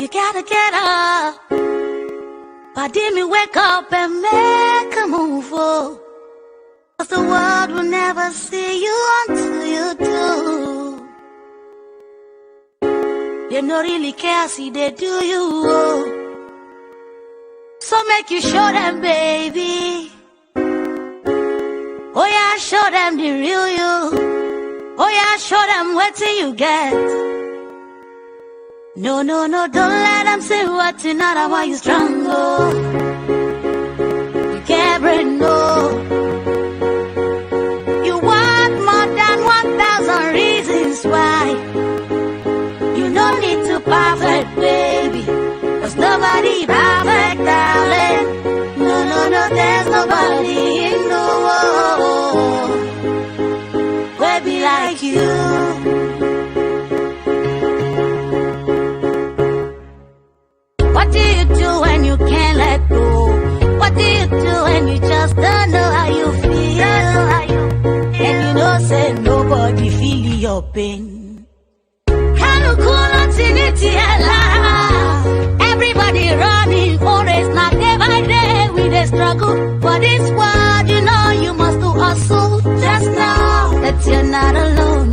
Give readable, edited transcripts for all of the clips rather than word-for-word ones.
You gotta get up. But did me wake up and make a move, oh. 'Cause the world will never see you until you do. They don't really care, see they do you, oh. So make you show them, baby. Oh yeah, show them the real you. Oh yeah, show them what you get. No, no, no, don't let them say what's another why you strong, oh. You can't bring no. You want more than 1,000 reasons why. You don't need to perfect, baby. 'Cause nobody perfect, darling. No, no, no, there's nobody in the world will be like you. What do you do when you can't let go? What do you do when you just don't know how you feel? And you know, say nobody feel your pain. Everybody running, always not day by day with a struggle. For this world, you know you must do hustle. Just know that you're not alone.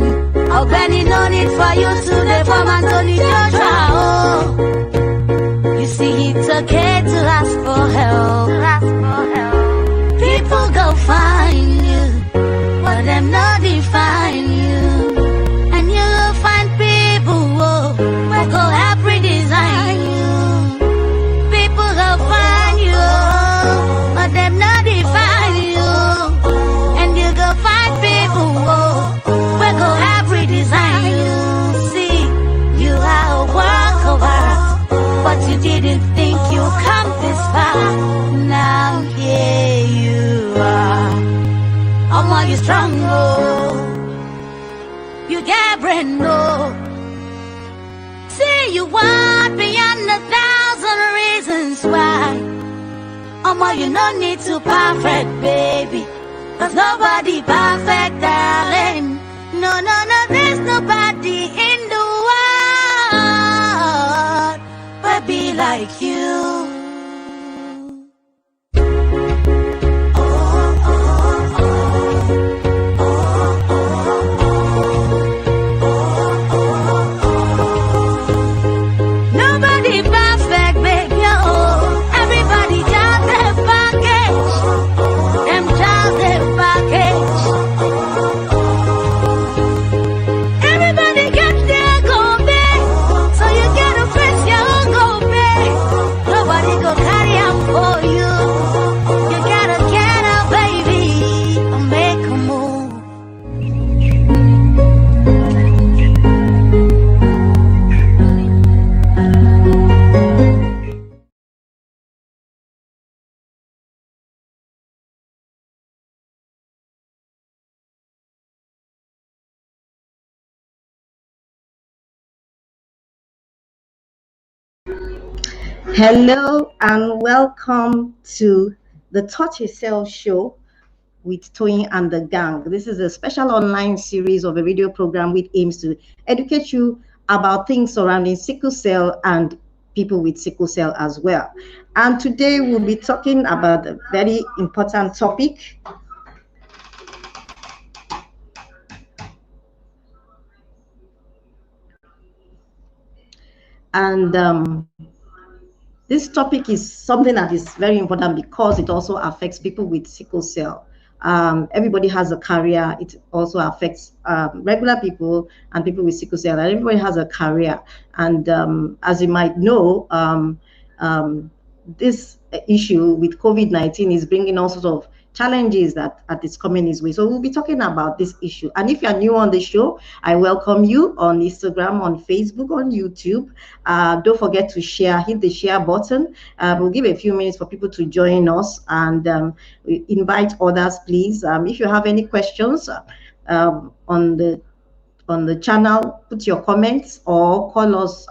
I'll bet no need for you to the form and don't need your trial. You see, it's okay to ask for help. People go find you, but them not define you. And you'll find people who go help redesign you. People go find you, but them not define you. And you go find people who go help redesign you. See, you are a work of art, but you didn't think you'd come this far. Now here you are. Oh, you strong, oh. You get brain, oh. See, you want beyond 1,000 reasons why. Oh, you no need to perfect, baby. 'Cause nobody perfect, darling. No, no, no, there's nobody in the world but be like you. Hello and welcome to the Touch Yourself show with Toyin and the gang. This is a special online series of a video program which aims to educate you about things surrounding sickle cell and people with sickle cell as well. And today we'll be talking about a very important topic. And this topic is something that is very important because it also affects people with sickle cell. Everybody has a career. It also affects regular people and people with sickle cell. And everybody has a career. And as you might know, this issue with COVID-19 is bringing all sorts of challenges that is coming his way. So we'll be talking about this issue. And if you're new on the show, I welcome you on Instagram, on Facebook, on YouTube. Don't forget to share, hit the share button. We'll give a few minutes for people to join us and invite others, please. If you have any questions on the channel, put your comments or call us,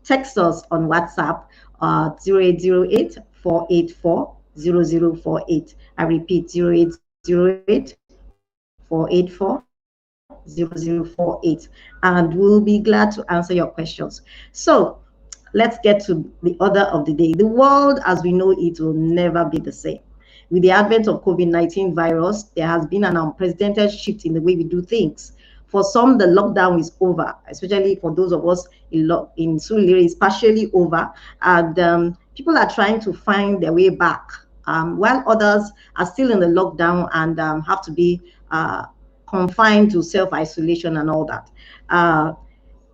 text us on WhatsApp 0808 484 0048. I repeat, 0808 484 0048, and we'll be glad to answer your questions. So let's get to the order of the day. The world as we know it will never be the same. With the advent of COVID-19 virus, there has been an unprecedented shift in the way we do things. For some, the lockdown is over, especially for those of us in Surulere, it's partially over, and people are trying to find their way back, while others are still in the lockdown and have to be confined to self-isolation and all that.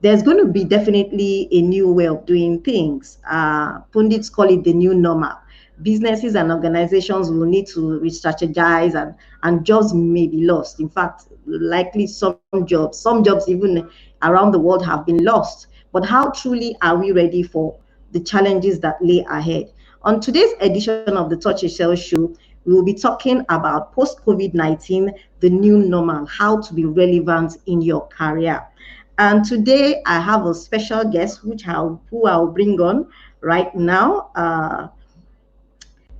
There's going to be definitely a new way of doing things. Pundits call it the new normal. Businesses and organizations will need to re-strategize, and jobs may be lost. In fact, likely some jobs even around the world have been lost. But how truly are we ready for the challenges that lay ahead? On today's edition of the Touch Excel show, we will be talking about post-COVID-19, the new normal, how to be relevant in your career. And today I have a special guest, who I'll bring on right now.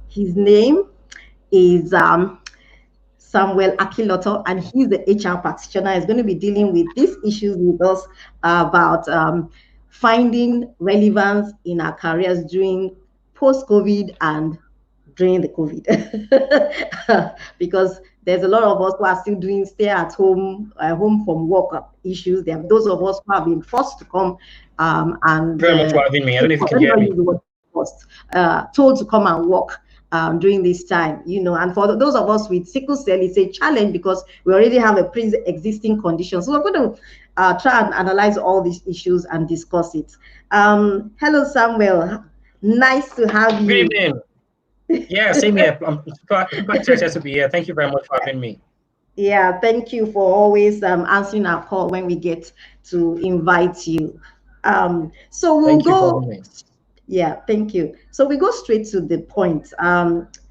His name is Samuel Akiloto, and he's the HR practitioner. He's going to be dealing with these issues with us about finding relevance in our careers during post-COVID and during the COVID. Because there's a lot of us who are still doing stay at home, home from work issues. There are those of us who have been forced to come and very much for having me. I don't know if you can hear me. Told to come and work during this time, and for those of us with sickle cell, it's a challenge because we already have a pre-existing condition. So we're going to try and analyze all these issues and discuss it. Hello, Samuel. Nice to have you. Good evening. Yeah, same here. I'm super excited to be here. Thank you very much for having me. Yeah, thank you for always answering our call when we get to invite you. So we'll go. Yeah, thank you. So we go straight to the point.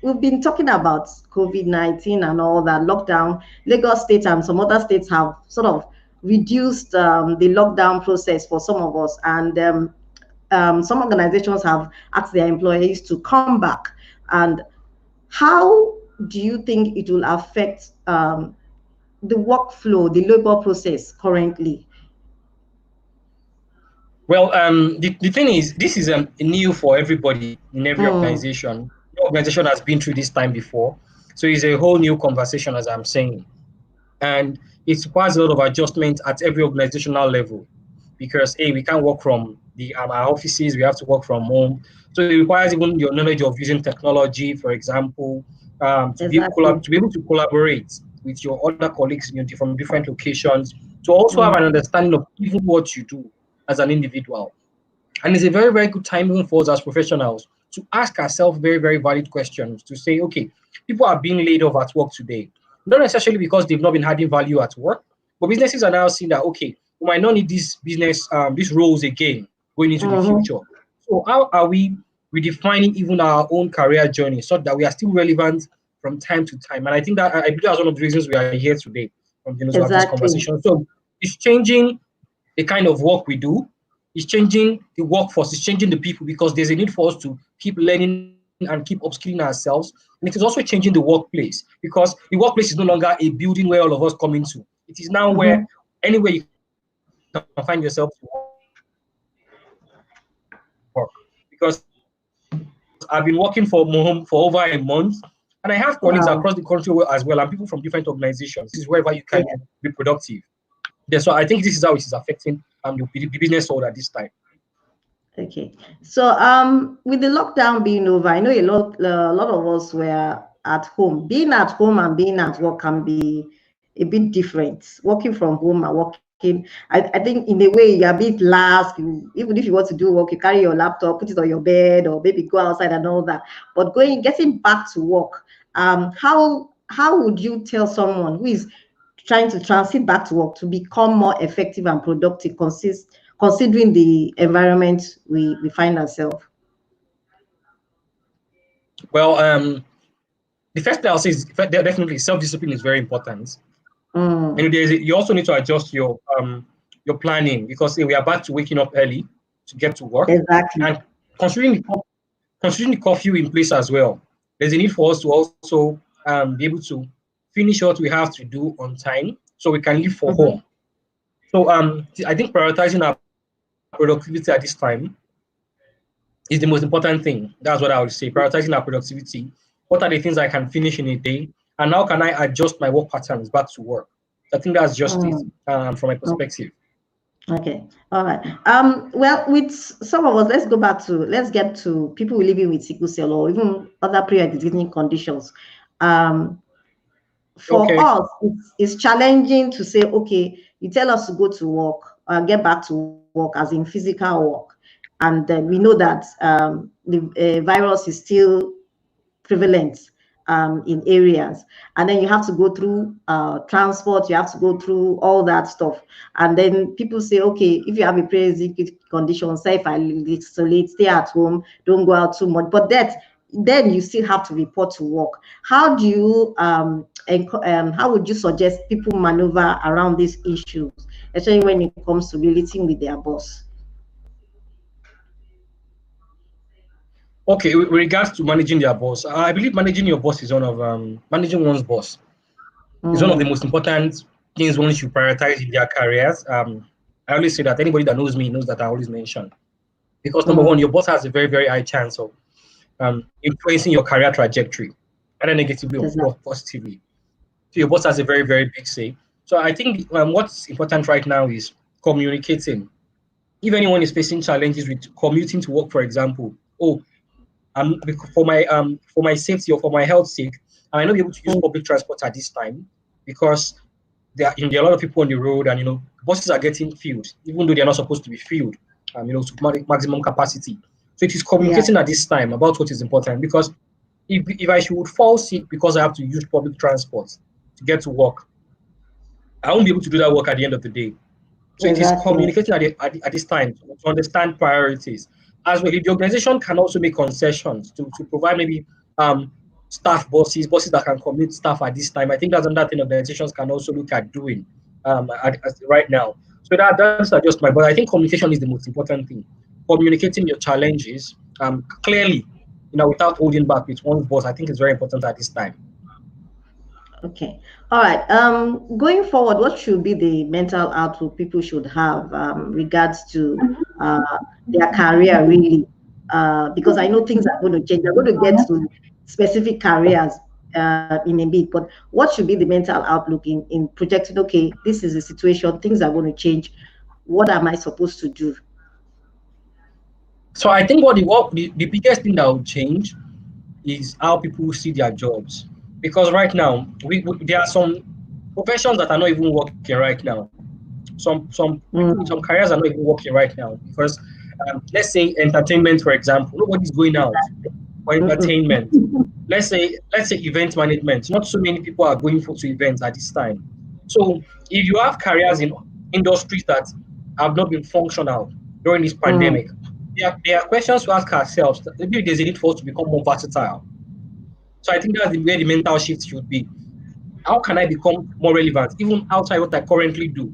We've been talking about COVID-19 and all that lockdown. Lagos State and some other states have sort of reduced the lockdown process for some of us, and some organizations have asked their employees to come back. And how do you think it will affect the workflow, the labor process currently? Well, the thing is, this is new for everybody in every organization. No organization has been through this time before. So it's a whole new conversation, as I'm saying. And it requires a lot of adjustment at every organizational level because, we can't work from our offices. We have to work from home. So it requires even your knowledge of using technology, for example, to be able to collaborate with your other colleagues from different locations, to also have an understanding of even what you do as an individual. And it's a very, very good time even for us as professionals to ask ourselves very, very valid questions to say, okay, people are being laid off at work today. Not necessarily because they've not been adding value at work, but businesses are now seeing that, okay, we might not need these these roles again going into the future. So how are we redefining even our own career journey so that we are still relevant from time to time? And I think that I believe that's one of the reasons we are here today from to have this conversation. So it's changing the kind of work we do, it's changing the workforce, it's changing the people because there's a need for us to keep learning and keep upskilling ourselves. And it is also changing the workplace because the workplace is no longer a building where all of us come into. It is now where anywhere you can find yourself to work. Because I've been working from home for over a month, and I have colleagues across the country as well, and people from different organizations. This is wherever you can be productive. Yeah, so I think this is how it is affecting the business world at this time. Okay, so with the lockdown being over, I know a lot of us were at home. Being at home and being at work can be a bit different. Working from home and working, I think in a way you're a bit lax. Even if you want to do work, you carry your laptop, put it on your bed, or maybe go outside and all that. But getting back to work, how would you tell someone who is trying to transit back to work to become more effective and productive, considering the environment we find ourselves? Well, the first thing I'll say is definitely self-discipline is very important. And you also need to adjust your planning because we are back to waking up early to get to work. Exactly. And considering the curfew in place as well, there's a need for us to also be able to finish what we have to do on time so we can leave for home. So I think prioritizing our productivity at this time is the most important thing. That's what I would say. Prioritizing our productivity. What are the things I can finish in a day? And how can I adjust my work patterns back to work? I think that's just it from my perspective. Okay. All right. Well, with some of us, let's get to people living with sickle cell or even other pre-existing conditions. Um, for Okay. us, it's challenging to say, okay, you tell us to go to work, get back to work, as in physical work, and we know that the virus is still prevalent in areas, and then you have to go through transport, you have to go through all that stuff, and then people say, okay, if you have a pre-existing condition, say if I isolate, stay at home, don't go out too much, but that then you still have to report to work. How do you how would you suggest people maneuver around these issues, especially when it comes to relating with their boss? Okay, with regards to managing their boss, I believe managing your boss is one of managing one's boss is one of the most important things one should prioritize in their careers. I always say that anybody that knows me knows that I always mention, because number one, your boss has a very, very high chance of influencing your career trajectory, either negatively or Exactly. positively. So your boss has a very, very big say. So I think what's important right now is communicating. If anyone is facing challenges with commuting to work, for example, oh, for my safety or for my health sake, I might not be able to use public transport at this time because there are a lot of people on the road, and buses are getting filled, even though they are not supposed to be filled, to maximum capacity. So it is Yeah. communicating at this time about what is important, because if I should fall sick because I have to use public transport to get to work, I won't be able to do that work at the end of the day. So it is Exactly. communicating at this time to understand priorities. As well, if the organization can also make concessions to provide maybe staff buses that can commute staff at this time, I think that's another thing organizations can also look at doing right now. So that's just my, but I think communication is the most important thing. Communicating your challenges clearly, without holding back with one's boss, I think is very important at this time. Okay. All right. Going forward, what should be the mental outlook people should have regards to uh, their career, really? Because I know things are going to change. They're going to get to specific careers in a bit. But what should be the mental outlook in projecting? Okay, this is the situation. Things are going to change. What am I supposed to do? So I think the biggest thing that will change is how people see their jobs. Because right now, there are some professions that are not even working right now. Some people with some Mm, careers are not even working right now. Because let's say entertainment, for example, nobody's going out for mm-mm, entertainment. Let's say event management. Not so many people are going to events at this time. So if you have careers in industries that have not been functional during this mm. pandemic, there are questions to ask ourselves. Maybe there's a need for us to become more versatile. So I think that's where the mental shift should be. How can I become more relevant, even outside what I currently do?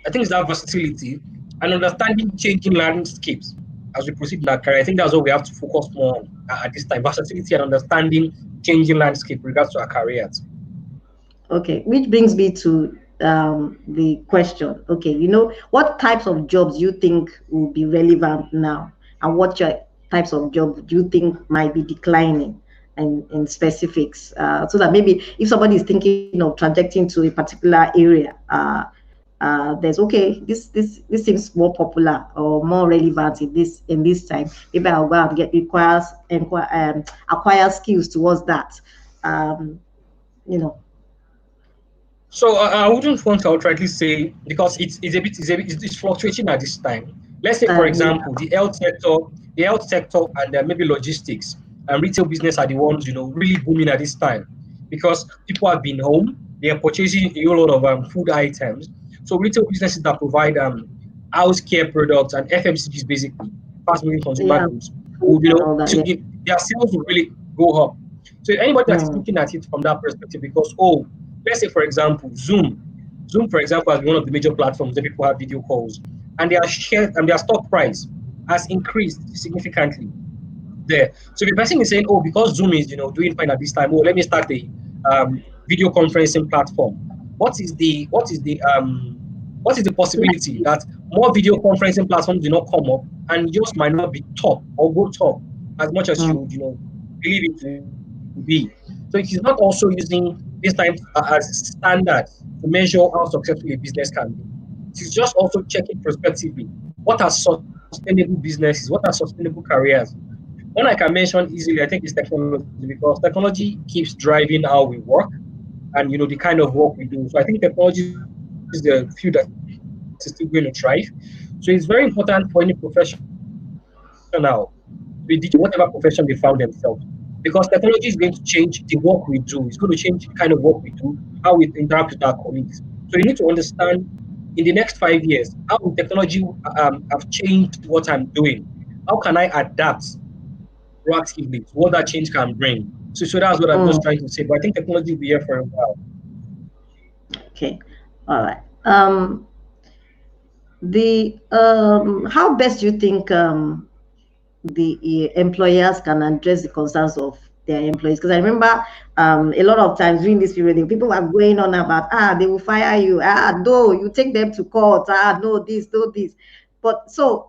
I think it's that versatility and understanding changing landscapes as we proceed in our career. I think that's what we have to focus more on at this time: versatility and understanding changing landscape in regards to our careers. Okay, which brings me to the question. Okay, what types of jobs you think will be relevant now, and what types of jobs do you think might be declining, and in specifics, so that maybe if somebody is thinking of trajecting to a particular area, there's okay, this seems more popular or more relevant in this time. Maybe I'll go and acquire skills towards that. Um, you know. So I wouldn't want to outrightly say, because it's fluctuating at this time. Let's say, for Yeah. example, the health sector, and maybe logistics and retail business are the ones really booming at this time, because people have been home. They are purchasing a whole lot of food items. So retail businesses that provide house care products and FMCGs, basically fast moving consumer Yeah, goods, food would and all that. Yeah. their sales will really go up. So anybody that is Mm. looking at it from that perspective, because let's say, for example, Zoom, for example, has been one of the major platforms that people have video calls, and their stock price has increased significantly there. So if a person is saying, oh, because Zoom is doing fine at this time, oh, let me start a video conferencing platform. What is the possibility that more video conferencing platforms do not come up, and yours might not be top or go top as much as you believe it to be. So it is not also using this time as standard to measure how successful a business can be. It is just also checking prospectively what are sustainable businesses, what are sustainable careers. One I can mention easily, I think, is technology, because technology keeps driving how we work and the kind of work we do. So I think technology is the field that is still going to thrive. So it's very important for any professional to be digital, whatever profession they found themselves, because technology is going to change the work we do. It's going to change the kind of work we do, how we interact with our colleagues. So you need to understand in the next 5 years how will technology have changed what I'm doing? How can I adapt proactively to what that change can bring? So that's what I'm just trying to say. But I think technology will be here for a while. Okay. All right. The how best do you think the employers can address the concerns of their employees? Because I remember a lot of times during this period, people are going on about, they will fire you, no, you take them to court, no, this, no, this. But so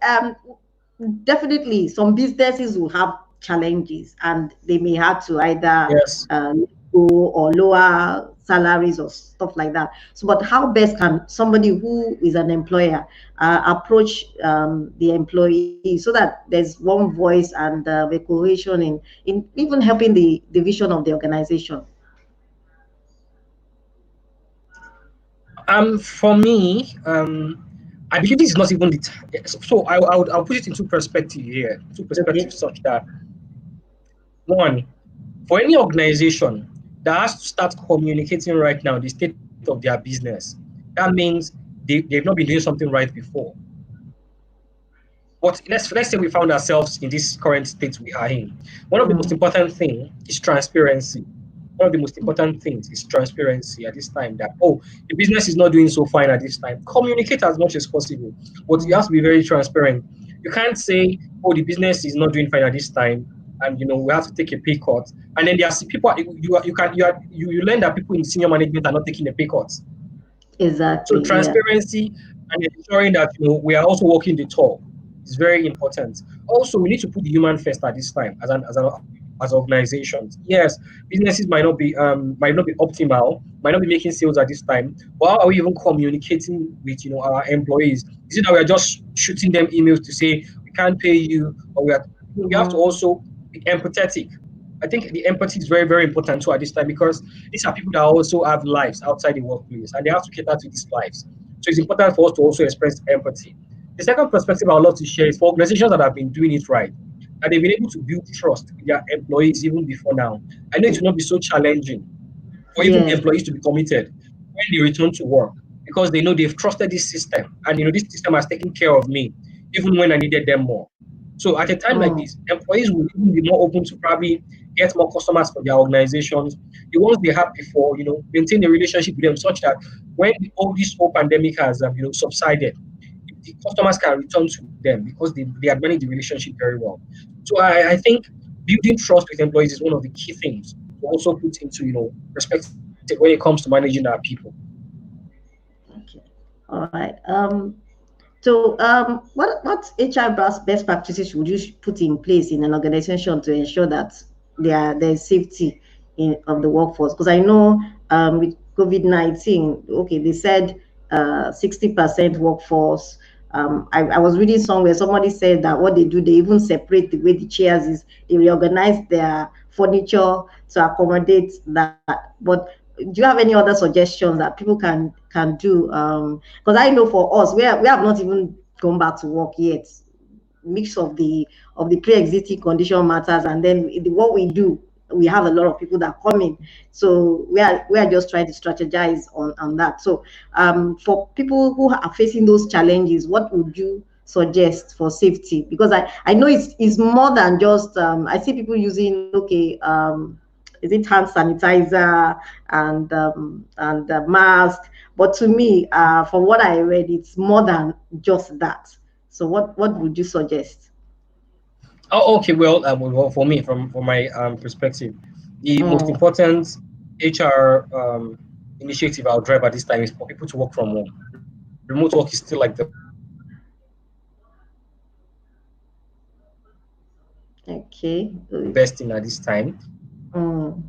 definitely some businesses will have challenges and they may have to either Yes. go or lower salaries or stuff like that. So, but how best can somebody who is an employer approach the employee so that there's one voice and a cohesion in even helping the vision of the organization? For me, I believe this is not even the so I'll put it into perspective here, into perspective Okay. such that, one, for any organization that has to start communicating right now the state of their business, that means they've not been doing something right before. But let's say we found ourselves in this current state we are in. One of the most important thing is transparency. One of the most important things is transparency at this time, that, oh, the business is not doing so fine at this time. Communicate as much as possible, but you have to be very transparent. You can't say, oh, the business is not doing fine at this time, and we have to take a pay cut. And then there are people, you learn that people in senior management are not taking a pay cut. So Exactly. Yeah. transparency and ensuring that we are also walking the talk is very important. Also, we need to put the human first at this time as organizations. Yes, businesses might not be optimal, might not be making sales at this time. But how are we even communicating with our employees? Is it that we are just shooting them emails to say we can't pay you, or we have to also be empathetic. I think the empathy is very, very important too at this time, because these are people that also have lives outside the workplace and they have to cater to these lives. So it's important for us to also express empathy. The second perspective I would love to share is for organizations that have been doing it right, that they've been able to build trust with their employees even before now. I know it will not be so challenging for even Yes. employees to be committed when they return to work, because they know they've trusted this system, and this system has taken care of me even when I needed them more. So at a time like this, employees will even be more open to probably get more customers for their organizations. The ones they had before, maintain a relationship with them such that when all this whole pandemic has subsided, the customers can return to them because they had managed the relationship very well. So I think building trust with employees is one of the key things to also put into perspective when it comes to managing our people. Okay. All right. So, what HR best practices would you put in place in an organization to ensure that there's safety of the workforce? Because I know with COVID-19, okay, they said 60% workforce. I was reading somewhere, somebody said that what they do, they even separate the way the chairs is, they reorganize their furniture to accommodate that. But do you have any other suggestions that people can do? Because I know for us, we have not even gone back to work yet. Mix of the pre-existing condition matters, and then what we do, we have a lot of people that come in, so we are just trying to strategize on that. So for people who are facing those challenges, what would you suggest for safety? Because I know it's more than just I see people using, okay, is it hand sanitizer and mask, but to me, from what I read, it's more than just that. So what would you suggest? Oh, okay. Well, for me, from my perspective, the most Mm, important HR initiative I'll drive at this time is for people to work from home. Remote work is still like the Okay. best thing at this time. Mm.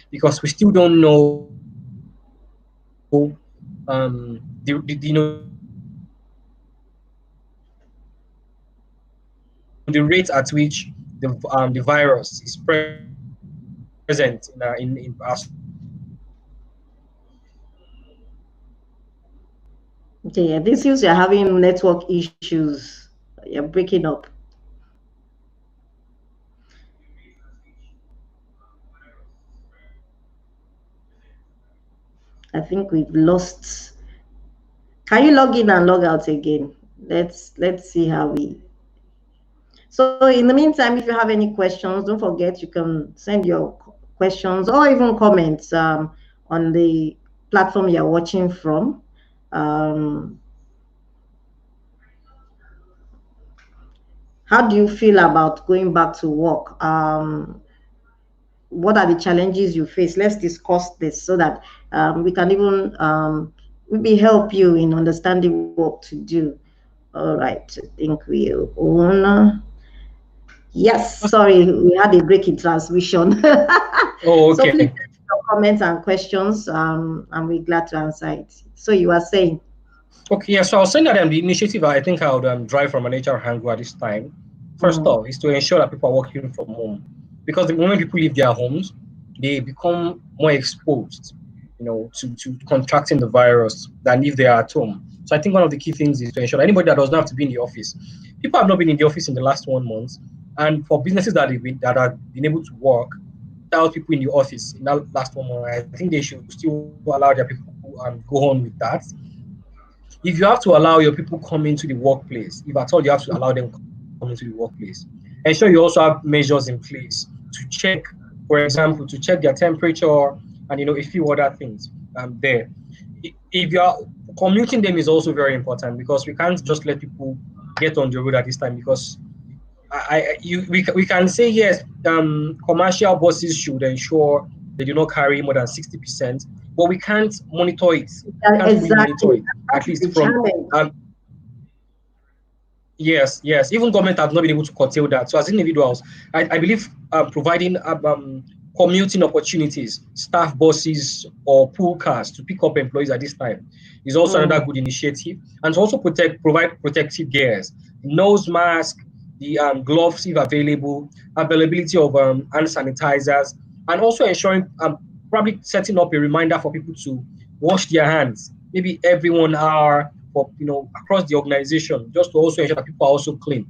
Because we still don't know the rate at which the virus is present in our Okay, yeah, this seems you're having network issues. You're breaking up. I think we've lost. Can you log in and log out again? Let's see how we. So in the meantime, if you have any questions, don't forget you can send your questions or even comments on the platform you're watching from. Um, how do you feel about going back to work? What are the challenges you face? Let's discuss this so that we can even maybe help you in understanding what to do. All right, I think we own. Yes, sorry, we had a break in transmission. Oh, So please okay. send your comments and questions, and we're glad to answer it. So you are saying, Okay, yeah. So I was saying that the initiative I think I would drive from an HR angle at this time. First mm, off, is to ensure that people are working from home, because the moment people leave their homes, they become more exposed, to contracting the virus than if they are at home. So I think one of the key things is to ensure that anybody that does not have to be in the office, people have not been in the office in the last 1 month, and for businesses that have been able to work without people in the office in that last 1 month, I think they should still allow their people go on with that. If you have to allow your people come into the workplace, if at all you have to allow them come into the workplace, ensure you also have measures in place to check, for example, to check their temperature and a few other things there. If you are commuting them is also very important, because we can't just let people get on the road at this time, because we can say yes, commercial buses should ensure they do not carry more than 60%, but we can't monitor it. We can't fully monitor exactly, it, that at is least the from challenge. um yes. Even government have not been able to curtail that. So as individuals, I believe providing commuting opportunities, staff buses or pool cars to pick up employees at this time is also Mm, another good initiative. And to also provide protective gears, nose mask, the gloves if available, availability of hand sanitizers, and also ensuring probably setting up a reminder for people to wash their hands, maybe every 1 hour for across the organization, just to also ensure that people are also clean.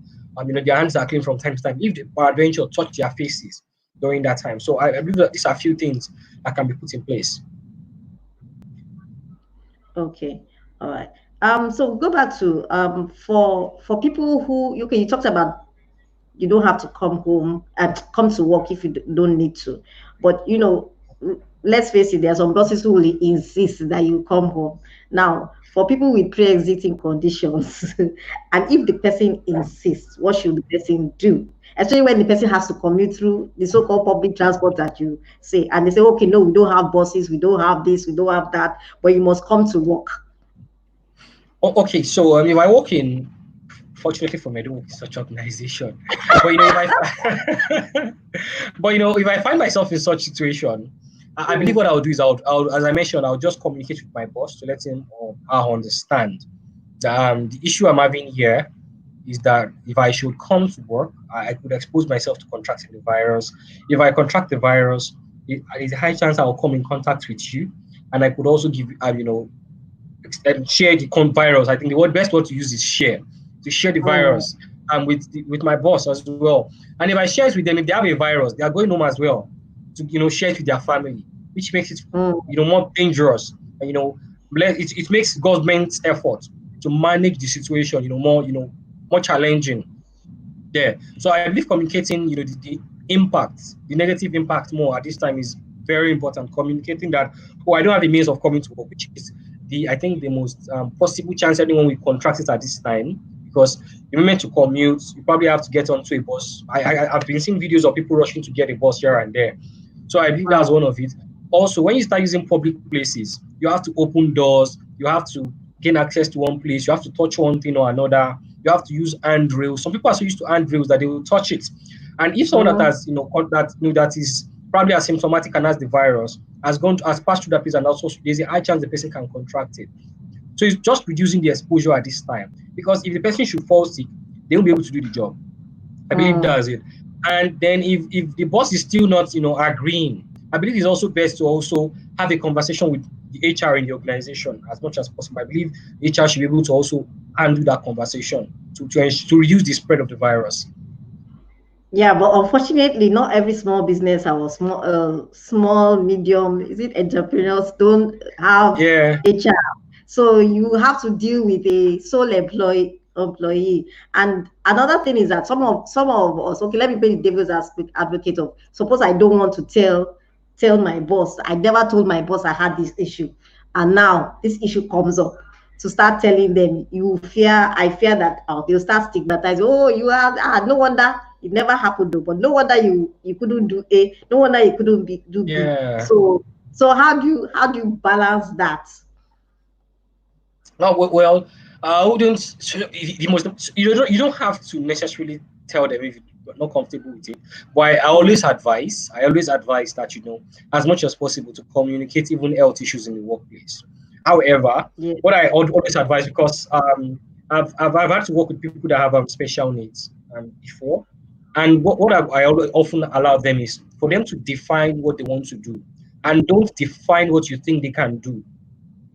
Their hands are clean from time to time. If they peradventure touch their faces during that time. So I believe that these are a few things that can be put in place. okay, all right. So go back to for people who okay, you talked about you don't have to come home and come to work if you don't need to, but let's face it, there are some bosses who will insist that you come home. Now for people with pre-existing conditions and if the person insists, what should the person do, especially when the person has to commute through the so-called public transport that you say, and they say, okay, no, we don't have buses, we don't have this, we don't have that, but you must come to work. Okay, so if I work in, fortunately for me, I don't work in such organization. But if I, if I find myself in such situation, I believe what Mm, I'll do is as I mentioned, I'll just communicate with my boss to let him or her understand that the issue I'm having here is that if I should come to work, I could expose myself to contracting the virus. If I contract the virus, there's a high chance I will come in contact with you, and I could also give share the virus. I think the best word to use is share, to share the mm, virus with my boss as well. And if I share it with them, if they have a virus, they are going home as well to share it with their family, which makes it mm. more dangerous. And it makes government's effort to manage the situation more challenging there. So I believe communicating the impact, the negative impact more at this time is very important. Communicating that, oh, I don't have a means of coming to work, which is I think the most possible chance anyone will contract it at this time, because the moment to commute, you probably have to get onto a bus. I've been seeing videos of people rushing to get a bus here and there. So I believe that's Wow. one of it. Also, when you start using public places, you have to open doors, you have to gain access to one place. You have to touch one thing or another. You have to use handrails. Some people are so used to handrails that they will touch it. And if someone that has, that is probably asymptomatic and has the virus has passed through that place, and also there's a high chance the person can contract it. So it's just reducing the exposure at this time. Because if the person should fall sick, they won't be able to do the job. I believe that's it. And then if the boss is still not, agreeing, I believe it's also best to also have a conversation with the HR in the organization as much as possible. I believe HR should be able to also handle that conversation to reduce the spread of the virus. Yeah, but unfortunately, not every small business or small, medium, entrepreneurs don't have HR. So you have to deal with a sole employee. And another thing is that some of us, okay, let me play the devil's advocate of, suppose I don't want to tell my boss. I never told my boss I had this issue, and now this issue comes up. To start telling them, I fear that they'll start stigmatizing. Oh, you have no wonder it never happened though, but no wonder you couldn't do A, no wonder you couldn't do B. So how do you balance that? No, well, I wouldn't. You don't have to necessarily tell them if you're not comfortable with it. But I always advise that as much as possible to communicate even health issues in the workplace. However, what I always advise, because I've had to work with people that have special needs before, and what I often allow them is for them to define what they want to do, and don't define what you think they can do.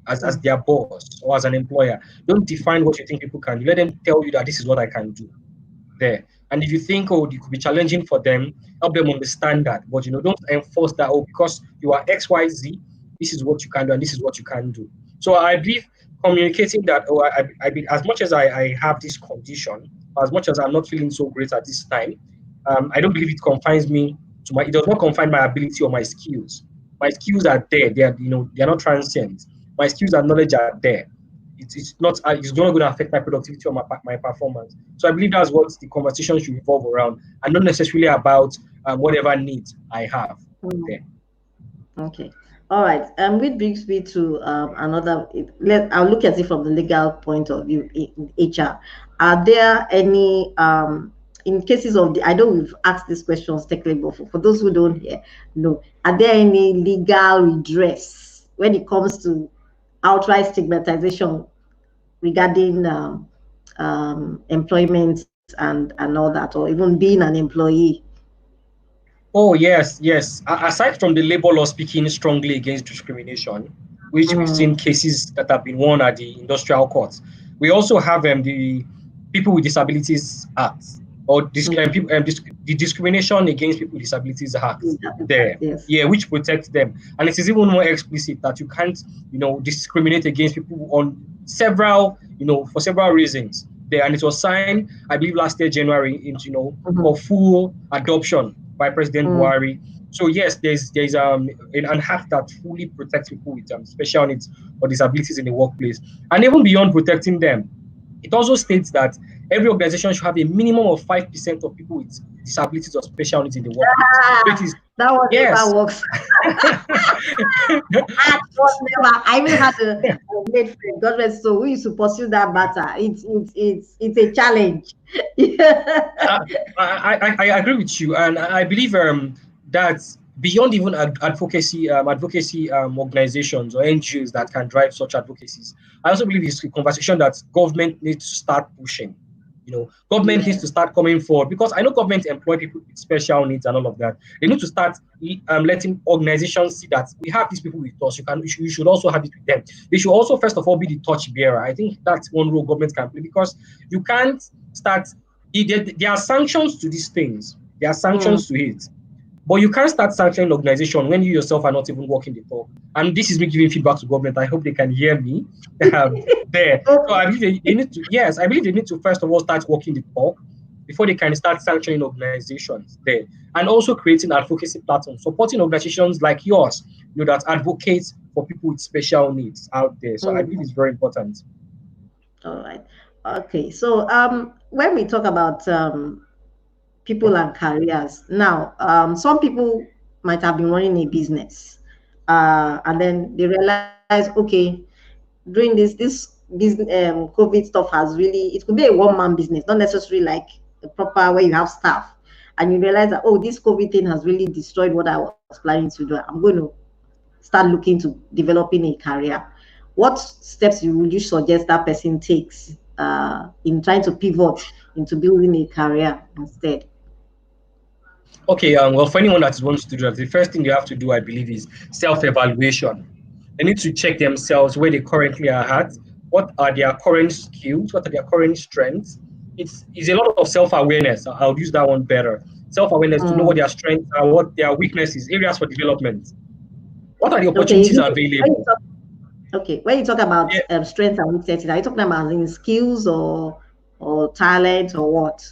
As their boss or as an employer, don't define what you think people can do. Let them tell you that this is what I can do there. And if you think, it could be challenging for them, help them understand that. But don't enforce that, because you are XYZ, this is what you can do and this is what you can do. So I believe communicating that, as much as I have this condition, as much as I'm not feeling so great at this time, I don't believe it confines me it does not confine my ability or my skills. My skills are there. They are not transient. My skills and knowledge are there. It's not going to affect my productivity or my performance. So I believe that's what the conversation should revolve around, and not necessarily about whatever needs I have there. Okay. All right. Which brings me to another. I'll look at it from the legal point of view in HR. Are there any in cases of I know we've asked these questions technically, but for those who don't know, are there any legal redress when it comes to outright stigmatization regarding employment and all that, or even being an employee? Oh, yes. Aside from the labor law speaking strongly against discrimination, which we've seen cases that have been won at the industrial courts, we also have the People with Disabilities Act, or the Discrimination Against People with Disabilities Act there. Yes. Yeah, which protects them. And it is even more explicit that you can't, discriminate against people on several, for several reasons there. And it was signed, I believe, last year, January, for full adoption by President Buhari. So yes, there's an act that fully protects people with special needs or disabilities in the workplace. And even beyond protecting them, it also states that every organization should have a minimum of 5% of people with disabilities or special needs in the workplace. That one never works. I even had a mate friend, God rest, so we used to pursue that matter. It's a challenge. I agree with you, and I believe that beyond even advocacy organizations or NGOs that can drive such advocacies, I also believe it's a conversation that government needs to start pushing. Government needs to start coming forward, because I know government employ people with special needs and all of that. They need to start letting organizations see that we have these people with us. You should also have it with them. They should also, first of all, be the torch bearer. I think that's one role government can play, because you can't start. There are sanctions to these things. There are sanctions to it. But you can't start sanctioning organization when you yourself are not even walking the talk. And this is me giving feedback to government. I hope they can hear me there. So I believe they need to. Yes, I believe they need to first of all start walking the talk before they can start sanctioning organizations there, and also creating advocacy platforms, supporting organizations like yours, that advocate for people with special needs out there. So I believe it's very important. All right. Okay. So when we talk about people and careers. Now, some people might have been running a business, and then they realize, okay, during this business, COVID stuff has really, it could be a one-man business, not necessarily like a proper where you have staff, and you realize that, oh, this COVID thing has really destroyed what I was planning to do. I'm going to start looking to developing a career. What steps would you suggest that person takes in trying to pivot into building a career instead? Okay, well, for anyone that wants to do that, the first thing they have to do, I believe, is self-evaluation. They need to check themselves where they currently are at, what are their current skills, what are their current strengths. It's a lot of self-awareness. I'll use that one better. Self-awareness to know what their strengths are, what their weaknesses, areas for development. What are the opportunities available? When you talk about strengths and weaknesses, are you talking about in skills or talent or what?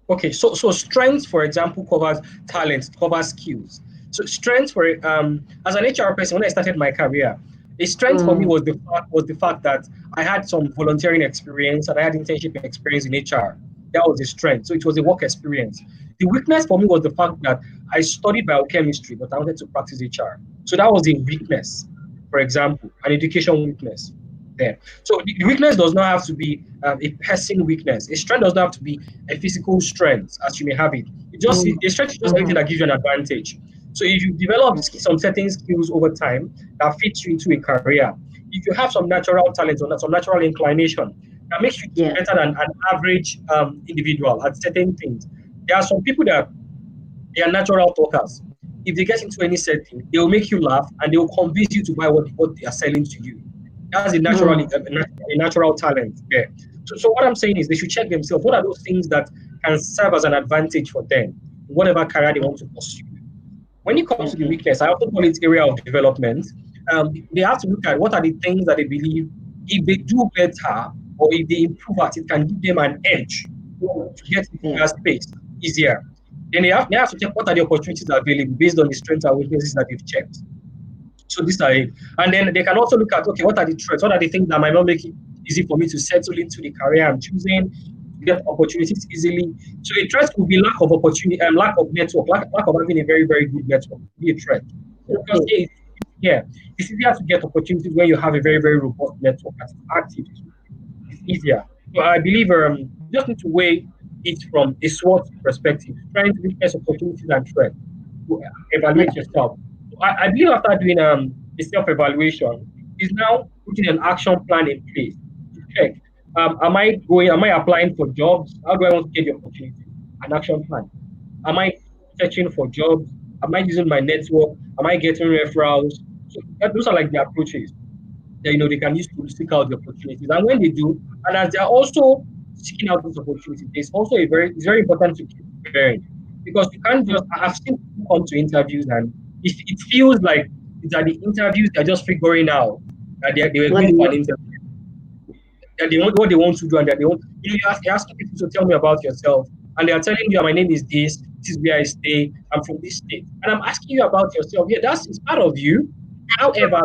Okay, so strength, for example, covers talent, covers skills. So strength for as an HR person, when I started my career, a strength for me was the fact that I had some volunteering experience and I had internship experience in HR. That was a strength. So it was a work experience. The weakness for me was the fact that I studied biochemistry, but I wanted to practice HR. So that was a weakness, for example, an education weakness there. So the weakness does not have to be a person weakness. A strength does not have to be a physical strength as you may have it. A strength is just anything that gives you an advantage. So if you develop some certain skills over time that fit you into a career, if you have some natural talent or some natural inclination, that makes you better than an average individual at certain things. There are some people that they are natural talkers. If they get into any setting, they will make you laugh and they will convince you to buy what they are selling to you. That's a natural talent there. So what I'm saying is they should check themselves. What are those things that can serve as an advantage for them, whatever career they want to pursue? When it comes to the weakness, I often call it area of development. They have to look at what are the things that they believe if they do better or if they improve at it can give them an edge to get into that space easier. Then they have to check what are the opportunities available based on the strengths and weaknesses that they've checked. So these are it. And then they can also look at, okay, what are the threats? What are the things that might not make it easy for me to settle into the career I'm choosing, to get opportunities easily? So a threat could be lack of opportunity, lack of network, lack of having a very, very good network could be a threat. Because it's easier to get opportunities when you have a very, very robust network that's active. It's easier. So I believe you just need to weigh it from a SWOT perspective, trying to witness opportunities and threats to evaluate yourself. I believe after doing a self-evaluation, is now putting an action plan in place to check. Am I applying for jobs? How do I want to get the opportunity? An action plan. Am I searching for jobs? Am I using my network? Am I getting referrals? So those are like the approaches that they can use to seek out the opportunities. And when they do, and as they're also seeking out those opportunities, it's very important to keep preparing. Because you can't just I've seen people come to interviews and it feels like it's at the interviews they're just figuring out that they were going for an interview. That they want what they want to do and that they want you're asking people to tell me about yourself and they are telling you my name is this is where I stay, I'm from this state. And I'm asking you about yourself. Yeah, it's part of you. However,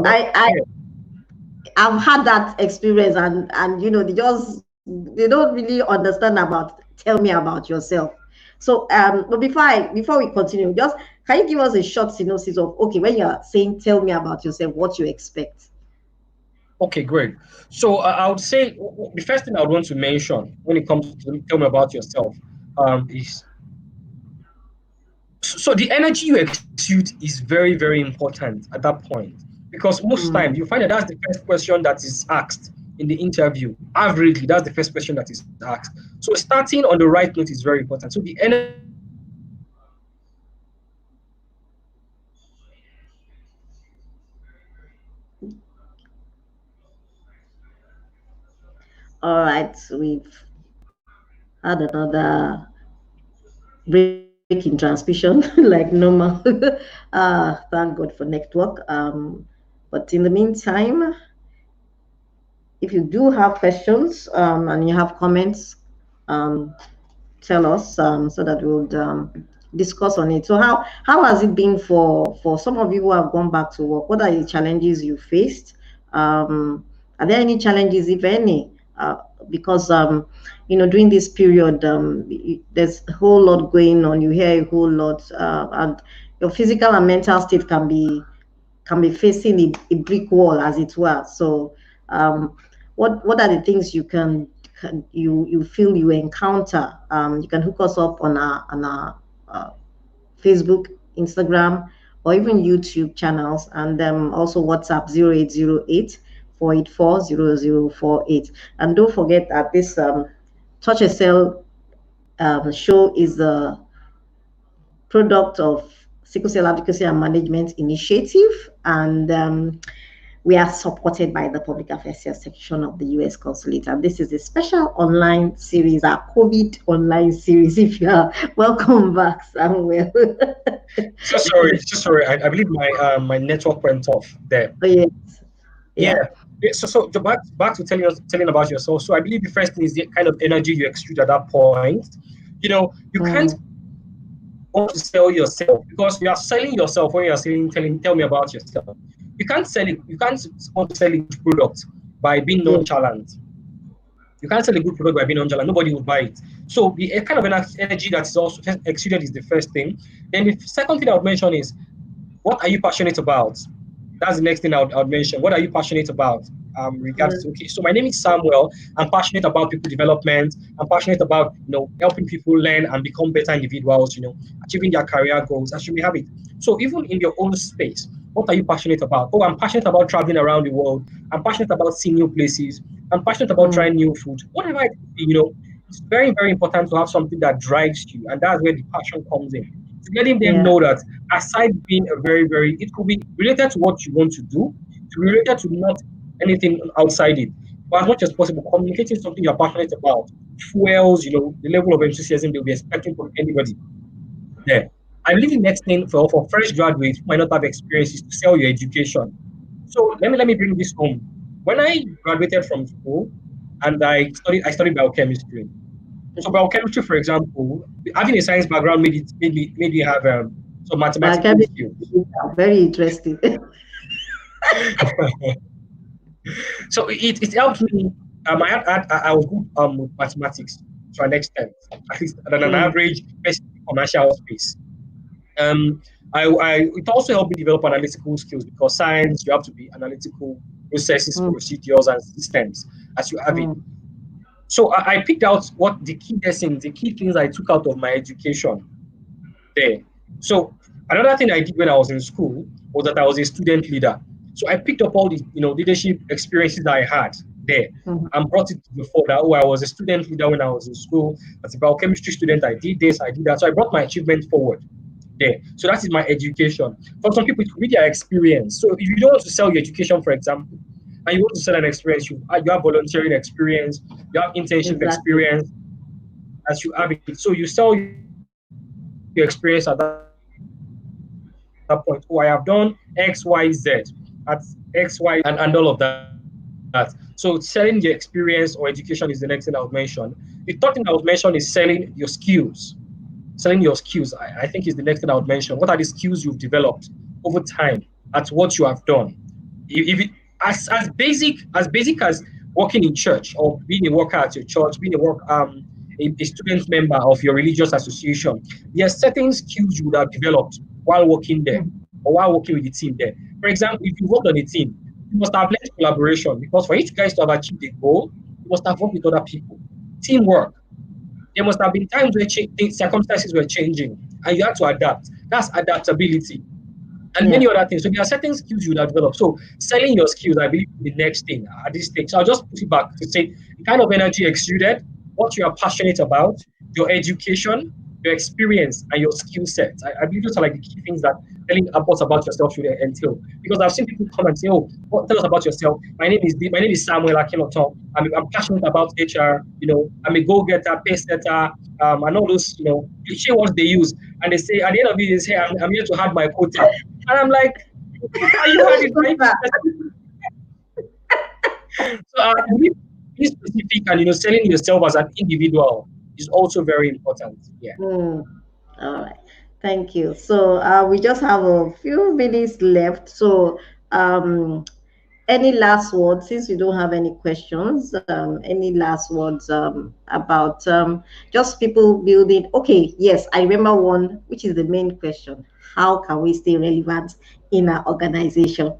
I've had that experience and they don't really understand about tell me about yourself. So but before we continue, just can you give us a short synopsis of when you're saying tell me about yourself, what you expect? Okay, great. So I would say the first thing I would want to mention when it comes to tell me about yourself is so the energy you exude is very, very important at that point. Because most times you find that that's the first question that is asked in the interview. Averagely, that's the first question that is asked. So starting on the right note is very important. So the energy. All right, we've had another break in transmission like normal. Thank God for network. But in the meantime, if you do have questions and you have comments, tell us so that we'll discuss on it. So how has it been for some of you who have gone back to work? What are the challenges you faced? Are there any challenges, if any? Because during this period, there's a whole lot going on. You hear a whole lot, and your physical and mental state can be facing a brick wall, as it were. So what are the things you feel you encounter? You can hook us up on our Facebook, Instagram, or even YouTube channels, and also WhatsApp 0808 484 0048. And don't forget that this Touch a Cell show is a product of Sickle Cell Advocacy and Management Initiative, and we are supported by the Public Affairs section of the U.S. Consulate. And this is a special online series, our COVID online series. If you are welcome back, Samuel. Sorry. I believe my network went off there. Oh, yes. Yeah. So back to telling about yourself. So I believe the first thing is the kind of energy you exude at that point. You can't want to sell yourself, because you are selling yourself when you are tell me about yourself. You can't sell it. You can't want to sell a good product by being nonchalant. You can't sell a good product by being nonchalant. Nobody will buy it. So the kind of energy that is also exuded is the first thing. Then the second thing I would mention is, what are you passionate about? That's the next thing I would mention. What are you passionate about? Regards to, okay, so my name is Samuel. I'm passionate about people development. I'm passionate about helping people learn and become better individuals. Achieving their career goals. As you may have it. So even in your own space, what are you passionate about? Oh, I'm passionate about traveling around the world. I'm passionate about seeing new places. I'm passionate about trying new food. Whatever it is, it's very, very important to have something that drives you, and that's where the passion comes in. It's letting them know that aside being it could be related to what you want to do, to be related to not anything outside it. But as much as possible, communicating something you're passionate about fuels, the level of enthusiasm they'll be expecting from anybody there. I believe the next thing for fresh graduates who might not have experience is to sell your education. So let me bring this home. When I graduated from school and I studied biochemistry. So biochemistry, for example, having a science background made me have some mathematical skills. Very interesting. So it helped me. I was good with mathematics to an extent, at least at an average commercial space. It also helped me develop analytical skills, because science, you have to be analytical, processes, procedures, and systems as you have it. So I picked out what the key things I took out of my education there. So another thing I did when I was in school was that I was a student leader. So I picked up all the leadership experiences that I had there and brought it to the fore that, I was a student leader when I was in school. As a biochemistry student, I did this, I did that. So I brought my achievement forward there. So that is my education. For some people, it could be their experience. So if you don't want to sell your education, for example, and you want to sell an experience, you have volunteering experience, you have internship experience, as you have it. So you sell your experience at that point. Oh, I have done X, Y, Z at X, Y, and all of that. So selling your experience or education is the next thing I would mention. The third thing I would mention is selling your skills. Selling your skills, I think, is the next thing I would mention. What are the skills you've developed over time at what you have done? If it, as basic as working in church, or being a worker at your church, being a student member of your religious association, there are certain skills you would have developed while working there or while working with the team there. For example, if you work on a team, you must have learned collaboration, because for each guys to have achieved a goal, you must have worked with other people. Teamwork. There must have been times where circumstances were changing and you had to adapt. That's adaptability. And many other things. So there are certain skills you would have developed. So selling your skills, I believe, is the next thing at this stage. So I'll just put it back to say the kind of energy exuded, what you are passionate about, your education, your experience, and your skill set. I believe those are like the key things that telling us about yourself should entail. Because I've seen people come and say, "Oh, tell us about yourself. My name is Samuel Akinoton. I'm passionate about HR. I'm a go-getter, pace-setter, and all those cliche words they use. And they say at the end of it, they say, I'm here to have my quota." And I'm like, "Are you having right?" So being specific and selling yourself as an individual is also very important. Yeah. All right. Thank you. So we just have a few minutes left. So any last words, since you don't have any questions, any last words about just people building? Okay, yes, I remember one, which is the main question. How can we stay relevant in our organization?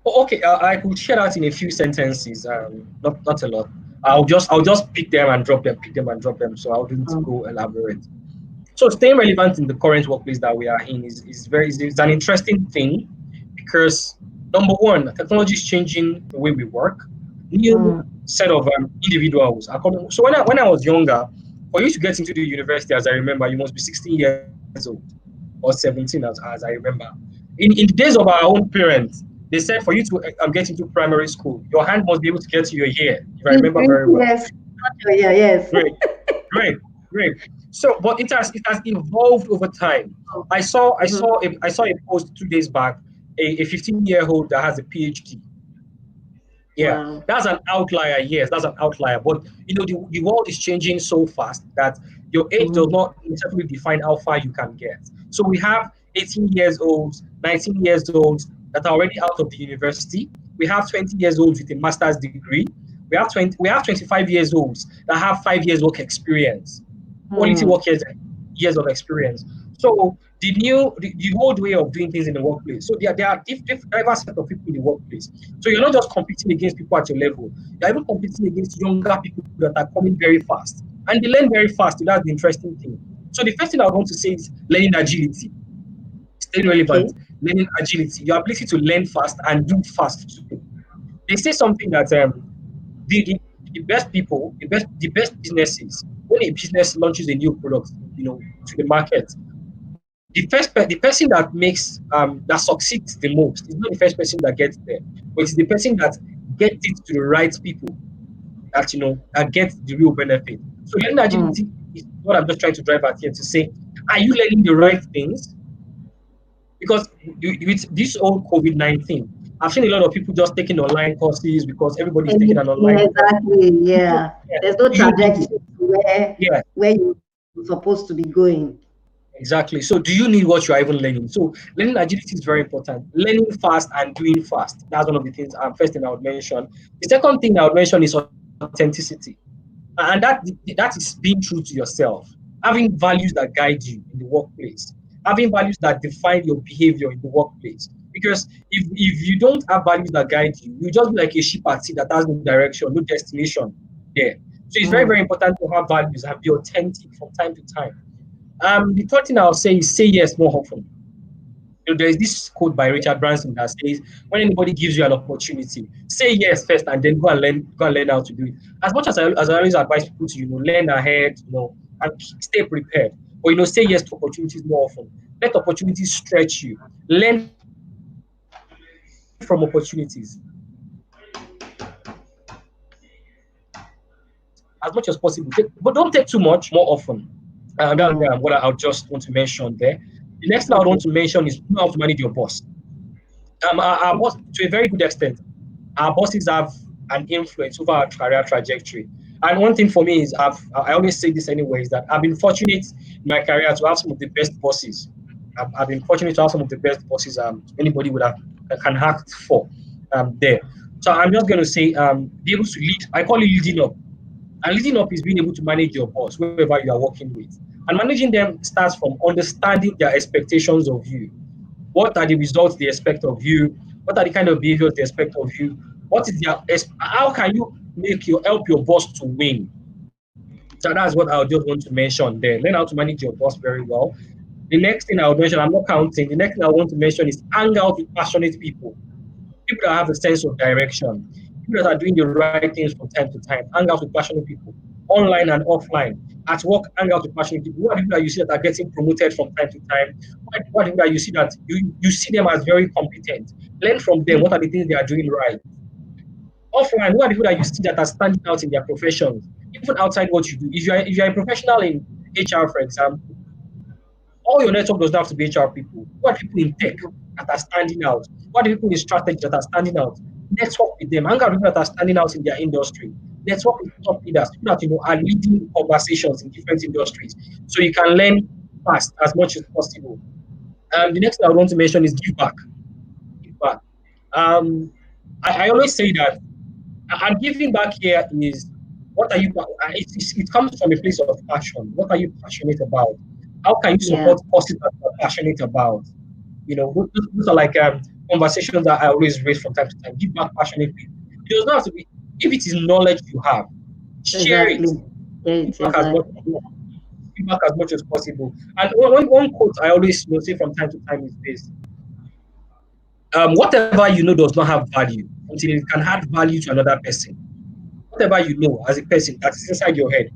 Okay, I could share that in a few sentences. Not a lot. I'll just pick them and drop them, pick them and drop them. So I wouldn't go elaborate. So staying relevant in the current workplace that we are in is an interesting thing because number one, technology is changing the way we work. New set of individuals are coming. So when I was younger, for you to get into the university, as I remember, you must be 16 years old or 17, as I remember. In the days of our own parents, they said for you to get into primary school, your hand must be able to get to your ear, if I remember very well. Yes. Yeah, yes. Great. Great, great. So, but it has evolved over time. I saw a post 2 days back, a 15-year-old that has a PhD. Yeah, Wow. that's an outlier. Yes, that's an outlier. But the world is changing so fast that your age does not necessarily define how far you can get. So we have 18 years olds, 19 years olds that are already out of the university. We have 20 years olds with a master's degree. We have 25 years olds that have 5 years work experience, quality work years of experience. So the old way of doing things in the workplace. So there are diverse set of people in the workplace. So you're not just competing against people at your level. You're even competing against younger people that are coming very fast. And they learn very fast. That's the interesting thing. So the first thing I want to say is learning agility. Stay Okay. relevant, learning agility, your ability to learn fast and do fast too. They say something that the, the best people, the best businesses, when a business launches a new product, to the market, the person that makes that succeeds the most is not the first person that gets there, but it's the person that gets it to the right people that gets the real benefit. So learning agility is what I'm just trying to drive at here to say, are you learning the right things? Because with this whole COVID-19, I've seen a lot of people just taking online courses because everybody's taking an Yeah, online course. exactly. Yeah. Yeah. There's no Do you need trajectory it? to where Yeah, you're supposed to be going. exactly. So do you need what you are even learning? So learning agility is very important. Learning fast and doing fast. That's one of the things first thing I would mention. The second thing I would mention is authenticity. And that is being true to yourself, having values that guide you in the workplace, having values that define your behavior in the workplace. Because if you don't have values that guide you, you just be like a ship at sea that has no direction, no destination there. So it's very, very important to have values and be authentic from time to time. The third thing I'll say is say yes more often. There is this quote by Richard Branson that says, "When anybody gives you an opportunity, say yes first, and then go and learn how to do it." As much as I always advise people to learn ahead, and stay prepared. But say yes to opportunities more often. Let opportunities stretch you. Learn from opportunities as much as possible. But don't take too much more often. That's what I just want to mention there. The next thing I Okay. want to mention is know how to manage your boss. Our boss, to a very good extent, our bosses have an influence over our career trajectory. And one thing for me is I always say this anyway, is that I've been fortunate in my career to have some of the best bosses. I've been fortunate to have some of the best bosses anybody would have can ask for there. So I'm just going to say be able to lead. I call it leading up. And leading up is being able to manage your boss, whoever you are working with. And managing them starts from understanding their expectations of you. What are the results they expect of you? What are the kind of behaviors they expect of you? What is how can you help your boss to win? So that's what I just want to mention there. Learn how to manage your boss very well. The next thing I would mention, I'm not counting. The next thing I want to mention is hang out with passionate people that have a sense of direction, people that are doing the right things from time to time. Hang out with passionate people, online and offline. At work, hang out with passionate people. Who are the people that you see that are getting promoted from time to time? What are the people that you see that you see them as very competent? Learn from them. What are the things they are doing right? Offline, who are the people that you see that are standing out in their professions, even outside what you do? If you are a professional in HR, for example, all your network does not have to be HR people. Who are people in tech that are standing out? Who are the people in strategy that are standing out? Network with them. Hang out with people that are standing out in their industry. Network with top leaders, people that are leading conversations in different industries, so you can learn fast as much as possible. The next thing I want to mention is give back. Give back. Um, I always say that, and giving back here is what are you? It comes from a place of passion. What are you passionate about? How can you Yeah. support causes that you're passionate about? Those are like conversations that I always raise from time to time. Give back passionately. It does not have to be, if it is knowledge you have, share it. Exactly. Give back as much, Exactly. give back as much as possible. And one quote I always say from time to time is this: whatever you know does not have value until it can add value to another person. Whatever you know as a person that is inside your head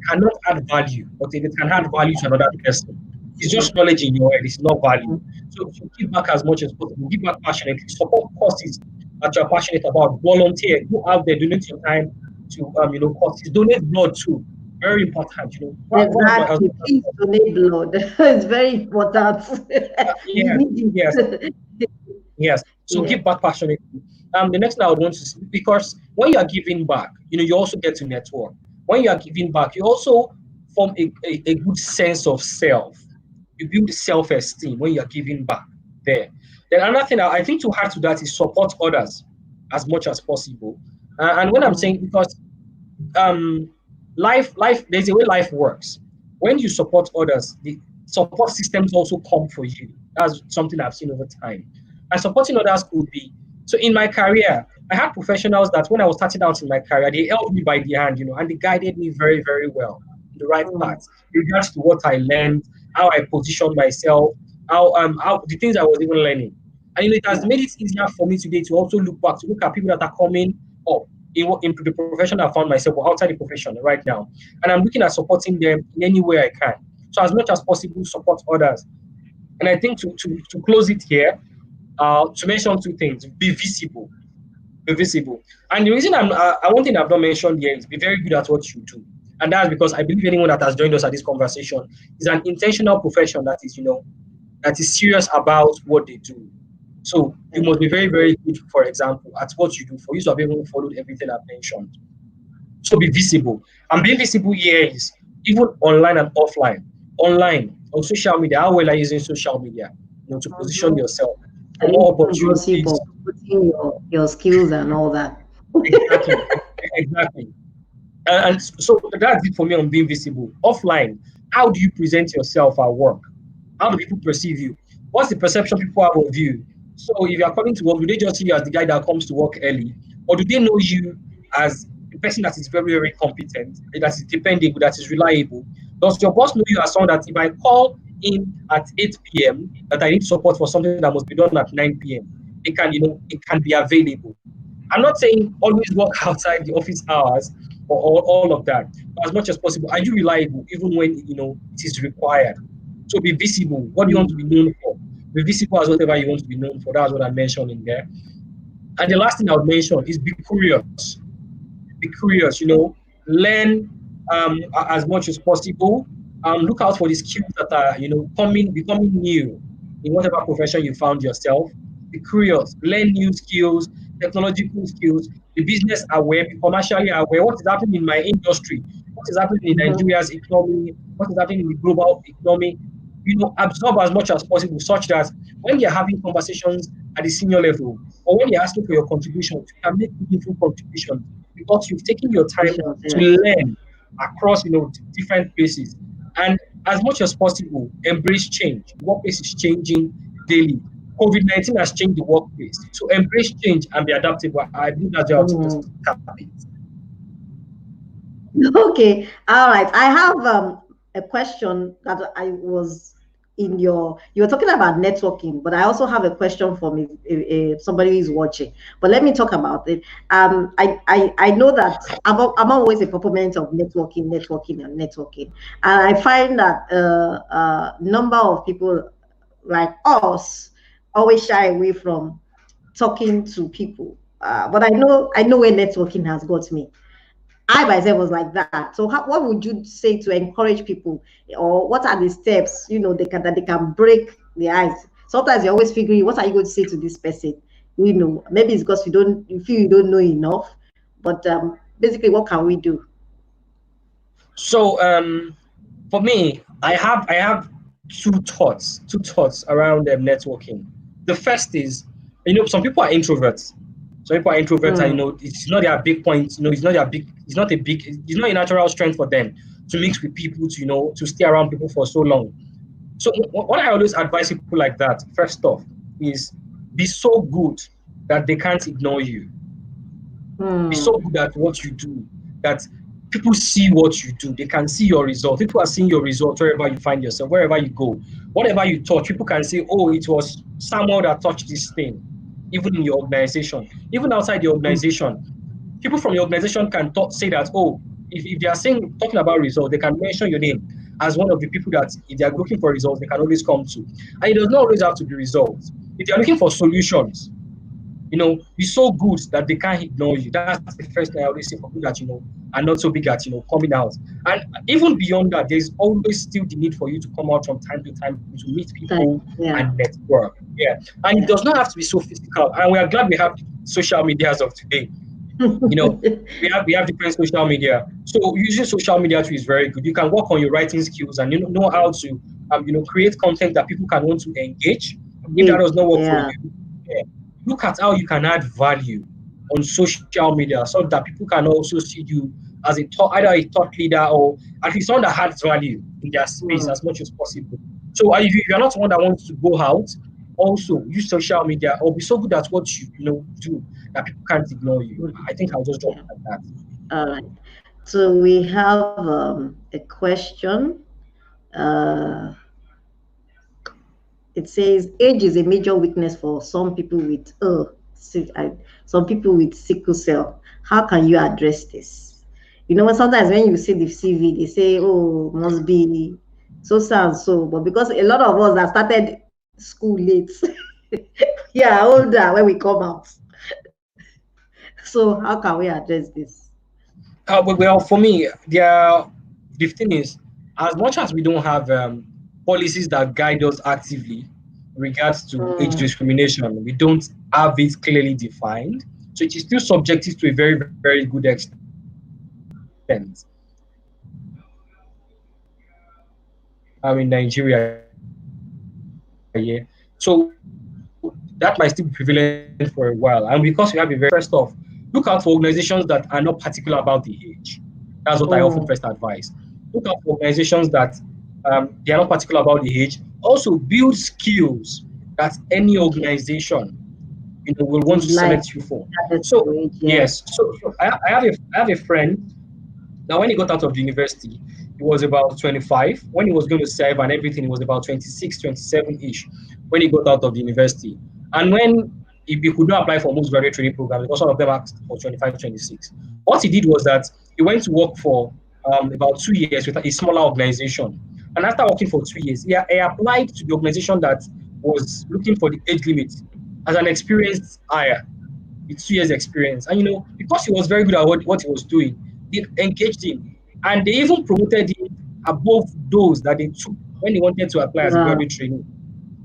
cannot add value, but if it can add value to another person, it's just knowledge in your head, it's not value. So give back as much as possible, give back passionately, support causes that you're passionate about, volunteer, go out there, donate your time to causes, donate blood too. Very important, one of my Exactly. Please donate blood. It's very important. We yeah, need yes. it. Yes. So Yeah. give back passionately. The next thing I would want to see, because when you are giving back, you also get to network. When you are giving back, you also form a good sense of self. You build self-esteem when you are giving back there. Then another thing I think to add to that is support others as much as possible. And when I'm saying, because um life there's a way life works. When you support others, the support systems also come for you. That's something I've seen over time. And supporting others could be, so in my career I had professionals that when I was starting out in my career, they held me by the hand, and they guided me very, very well in the right path in regards to what I learned, how I positioned myself, how the things I was even learning. And it has made it easier for me today to also look back, to look at people that are coming up into the profession I found myself, or outside the profession right now. And I'm looking at supporting them in any way I can. So as much as possible, support others. And I think to close it here, to mention two things: be visible, be visible. And the reason one thing I've not mentioned here is be very good at what you do. And that's because I believe anyone that has joined us at this conversation is an intentional profession that is serious about what they do. So you must be very, very good, for example, at what you do for you to have even followed everything I've mentioned. So be visible. And being visible here is even online and offline. Online, on social media, how well are you using social media? To position yourself for And more even gossip opportunities. of putting your skills and all that. Exactly. Exactly. And so that's it for me on being visible. Offline, how do you present yourself at work? How do people perceive you? What's the perception people have of you? So if you are coming to work, do they just see you as the guy that comes to work early? Or do they know you as a person that is very, very competent, that is dependable, that is reliable? Does your boss know you as someone that if I call in at 8 p.m. that I need support for something that must be done at 9 p.m., it can be available? I'm not saying always work outside the office hours or all of that. But as much as possible, are you reliable even when it is required? So be visible. What do you want to be known for? Be visible as whatever you want to be known for. That's what I mentioned in there. And the last thing I would mention is be curious. Be curious, learn as much as possible. Look out for the skills that are, becoming new in whatever profession you found yourself. Be curious, learn new skills, technological skills, be business aware, be commercially aware. What is happening in my industry? What is happening in Nigeria's economy? What is happening in the global economy? Absorb as much as possible, such that when you're having conversations at the senior level, or when you're asking for your contributions, you can make meaningful contributions because you've taken your time to Yeah. learn across different places. And as much as possible, embrace change. The workplace is changing daily. COVID-19 has changed the workplace. So embrace change and be adaptable. I believe that's how to just cap it. Okay, all right. I have a question that I was you were talking about networking, but I also have a question for me if somebody is watching. But let me talk about it. I know that I'm always a proponent of networking, and networking, and I find that number of people like us always shy away from talking to people. But I know where networking has got me. I myself was like that. So what would you say to encourage people, or what are the steps they can break the ice? Sometimes you're always figuring, what are you going to say to this person? Maybe it's because you feel you don't know enough. But basically, what can we do? So for me, I have two thoughts around networking. The first is, some people are introverts. Some people are introverts, and it's not their big point. It's not a natural strength for them to mix with people, to stay around people for so long. So what I always advise people like that, first off, is Be so good that they can't ignore you. Be so Mm. good at what you do that people see what you do. They can see your result. People are seeing your result wherever you find yourself, wherever you go, whatever you touch. People can say, "Oh, it was Samuel that touched this thing." Even in your organization, even outside the organization, people from your organization can say that, "Oh, if they are saying talking about results, they can mention your name as one of the people that if they are looking for results, they can always come to." And it does not always have to be results. If they are looking for solutions, be so good that they can't ignore you. That's the first thing I always say for people that are not so big at coming out. And even beyond that, there's always still the need for you to come out from time to time to meet people Yeah. and network. Yeah, and it Yeah. does not have to be so physical. And we are glad we have social media as of today. You know, we have different social media. So using social media too is very good. You can work on your writing skills and know how to create content that people can want to engage. If that does not work for Yeah. you, yeah, look at how you can add value on social media so that people can also see you as either a thought leader or at least someone that adds value in their space Mm. as much as possible. So if you're not someone that wants to go out, also use social media or be so good at what you do that people can't ignore you. Mm. I think I'll just drop Yeah. it like that. All right. So we have a question. Uh, it says age is a major weakness for some people with some people with sickle cell. How can you address this? Sometimes when you see the CV, they say, "Oh, must be so and so," but because a lot of us that started school late, yeah, older when we come out. So how can we address this? Well, for me, the thing is, as much as we don't have policies that guide us actively in regards to age Mm, discrimination, we don't have it clearly defined. So it is still subjective to a very, very good extent. In Nigeria, yeah. So that might still be prevalent for a while. And because we have a very first off, look out for organizations that are not particular about the age. That's what I often first advise. mm, Look out for organizations that they are not particular about the age. Also, build skills that any okay. organization will want to Would select like you for. that So age, yeah. yes, so I have a friend. Now, when he got out of the university, he was about 25. When he was going to serve and everything, he was about 26, 27-ish when he got out of the university. And when he could not apply for most graduate training programs because some of them asked for 25, 26. What he did was that he went to work for about 2 years with a smaller organization. And after working for 2 years, he applied to the organization that was looking for the age limit as an experienced hire with 2 years experience. And because he was very good at what he was doing, they engaged him. And they even promoted him above those that they took when he wanted to apply as a Wow. graduate trainee.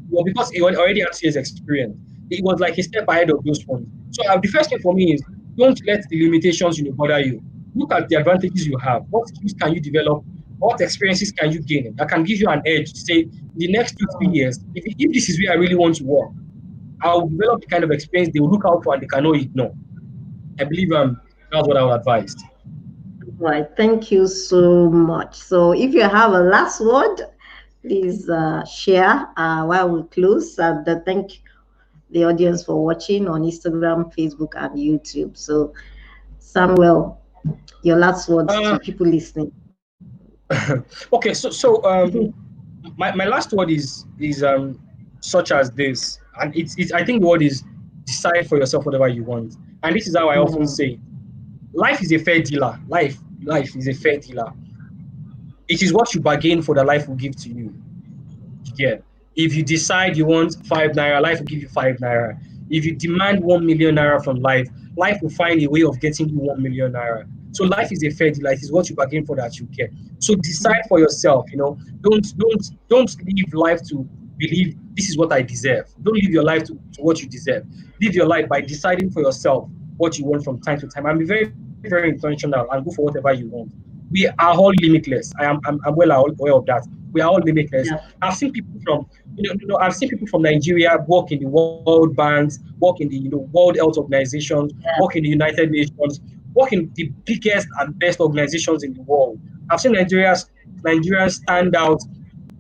Well, because he already had 2 years experience, it was like a step ahead of those ones. So the first thing for me is don't let the limitations bother you. Look at the advantages you have. What skills can you develop? What experiences can you gain that can give you an edge to say in the next 2, 3 years, if this is where I really want to work, I'll develop the kind of experience they will look out for and they cannot ignore. I believe that's what I would advise. Right. Thank you so much. So if you have a last word, please share while we close. And thank the audience for watching on Instagram, Facebook, and YouTube. So, Samuel, your last words to Uh, people listening. okay, my last word is such as this, and it's I think the word is decide for yourself whatever you want, and this is how I often Mhm. say, life is a fair dealer. Life is a fair dealer. It is what you bargain for that life will give to you. Yeah. If you decide you want 5 naira, life will give you 5 naira. If you demand 1 million naira from life, life will find a way of getting you 1 million naira. So life is a fair deal. Life is what you bargain for that you get. So decide for yourself. Don't live life to believe this is what I deserve. Don't live your life to what you deserve. Live your life by deciding for yourself what you want from time to time and be very, very intentional and go for whatever you want. We are all limitless. I'm well aware of that. We are all limitless. Yeah. I've seen people from I've seen people from Nigeria work in the World Banks, work in the World Health Organizations, work in the United Nations, work in the biggest and best organizations in the world. I've seen Nigerians stand out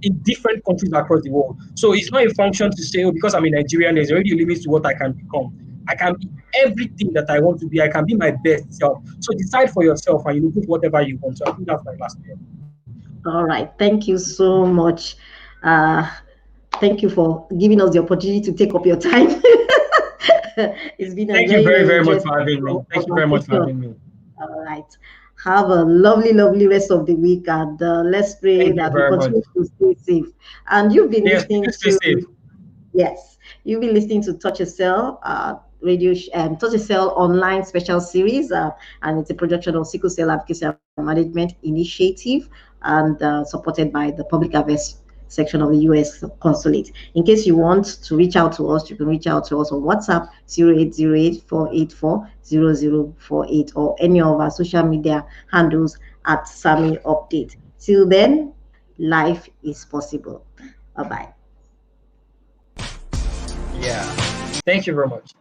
in different countries across the world. So it's not a function to say, oh, because I'm a Nigerian, there's already limits to what I can become. I can be everything that I want to be. I can be my best self. So decide for yourself and you put whatever you want. So I think that's my last word. All right. Thank you so much. Thank you for giving us the opportunity to take up your time. It's been a Thank you very, very, very very much interesting for having me. Thank you very much for conversation. having me. All right. Have a lovely, lovely rest of the week, and let's pray Thank you that we very much. continue to stay safe. And you've been Yes, listening please stay safe. to, yes, you've been listening to Touch a Cell Touch a Cell online special series, and it's a production of Sickle Cell Advocacy and Management Initiative, and supported by the Public Affairs section of the US Consulate. In case you want to reach out to us, you can reach out to us on WhatsApp 0808-484-0048 or any of our social media handles at Sami Update. Till then, life is possible. Bye bye. Yeah. Thank you very much.